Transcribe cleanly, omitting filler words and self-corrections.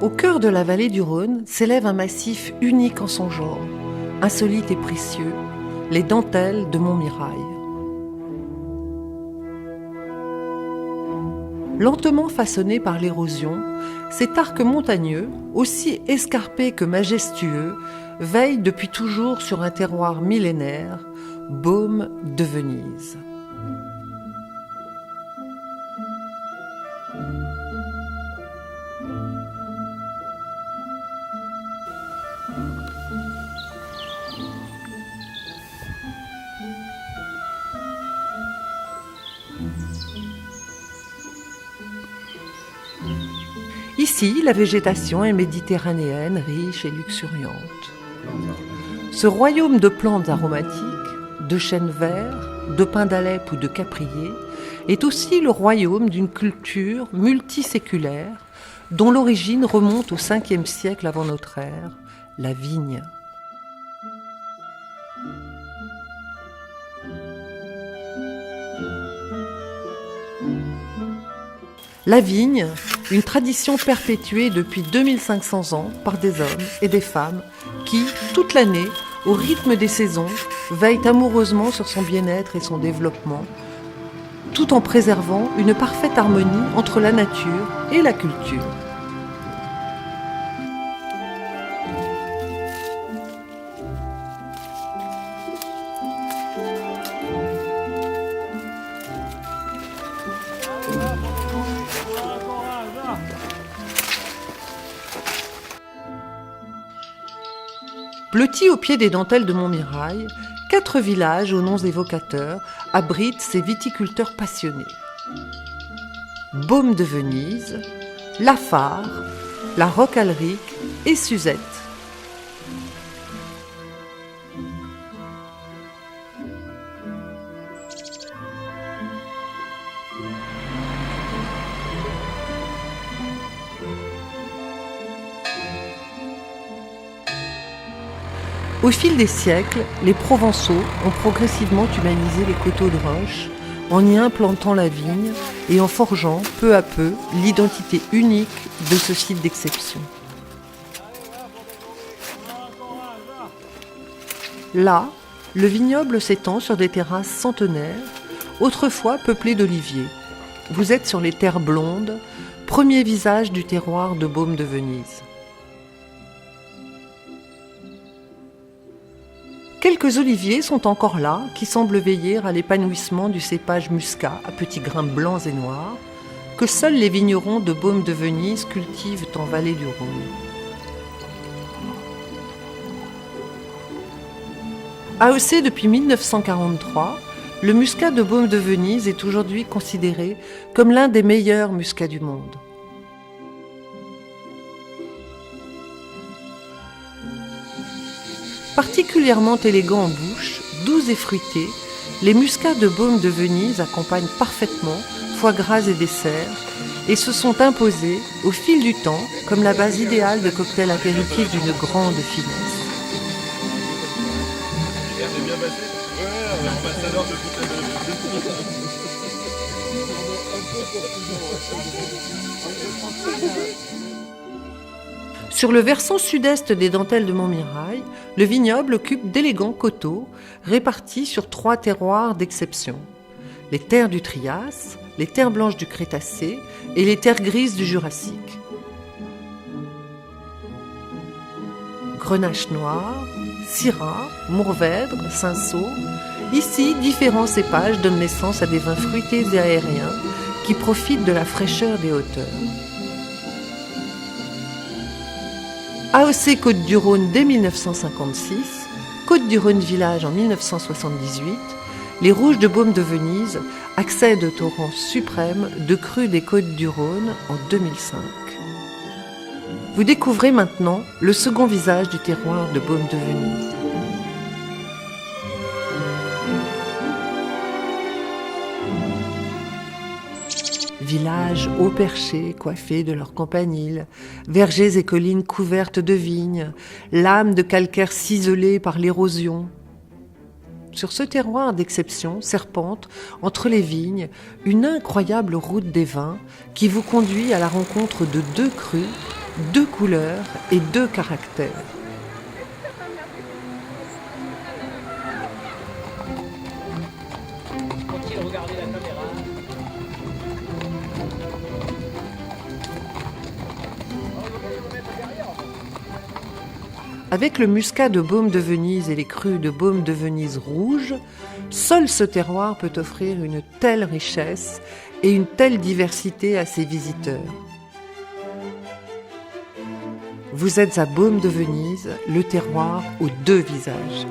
Au cœur de la vallée du Rhône s'élève un massif unique en son genre, insolite et précieux, les dentelles de Montmirail. Lentement façonné par l'érosion, cet arc montagneux, aussi escarpé que majestueux, veille depuis toujours sur un terroir millénaire, Baume de Venise. Ici, la végétation est méditerranéenne, riche et luxuriante. Ce royaume de plantes aromatiques, de chênes verts, de pins d'Alep ou de capriers, est aussi le royaume d'une culture multiséculaire dont l'origine remonte au 5e siècle avant notre ère, la vigne. La vigne, une tradition perpétuée depuis 2500 ans par des hommes et des femmes qui, toute l'année, au rythme des saisons, veillent amoureusement sur son bien-être et son développement, tout en préservant une parfaite harmonie entre la nature et la culture. Blottis au pied des dentelles de Montmirail, 4 villages aux noms évocateurs abritent ces viticulteurs passionnés. Baume de Venise, La Fare, La Roque-Alric et Suzette. Au fil des siècles, les Provençaux ont progressivement humanisé les coteaux de roche en y implantant la vigne et en forgeant peu à peu l'identité unique de ce site d'exception. Là, le vignoble s'étend sur des terrasses centenaires, autrefois peuplées d'oliviers. Vous êtes sur les terres blondes, premier visage du terroir de Baume de Venise. Quelques oliviers sont encore là, qui semblent veiller à l'épanouissement du cépage muscat à petits grains blancs et noirs, que seuls les vignerons de Baume de Venise cultivent en vallée du Rhône. AOC depuis 1943, le muscat de Baume de Venise est aujourd'hui considéré comme l'un des meilleurs muscats du monde. Particulièrement élégants en bouche, doux et fruités, les muscats de Baume de Venise accompagnent parfaitement foie gras et desserts et se sont imposés au fil du temps comme la base idéale de cocktails apéritifs d'une grande finesse. Sur le versant sud-est des dentelles de Montmirail, le vignoble occupe d'élégants coteaux répartis sur 3 terroirs d'exception. Les terres du Trias, les terres blanches du Crétacé et les terres grises du Jurassique. Grenache noir, Syrah, Mourvèdre, Cinsault. Ici, différents cépages donnent naissance à des vins fruités et aériens qui profitent de la fraîcheur des hauteurs. AOC Côtes-du-Rhône dès 1956, Côtes-du-Rhône Village en 1978, les Rouges de Baume de Venise accèdent au rang suprême de cru des Côtes-du-Rhône en 2005. Vous découvrez maintenant le second visage du terroir de Baume de Venise. Villages haut perchés, coiffés de leurs campaniles, vergers et collines couvertes de vignes, lames de calcaire ciselées par l'érosion. Sur ce terroir d'exception serpente, entre les vignes, une incroyable route des vins qui vous conduit à la rencontre de 2 crus 2 couleurs et 2 caractères. Avec le muscat de Baume de Venise et les crus de Baume de Venise rouge, seul ce terroir peut offrir une telle richesse et une telle diversité à ses visiteurs. Vous êtes à Baume de Venise, le terroir aux 2 visages.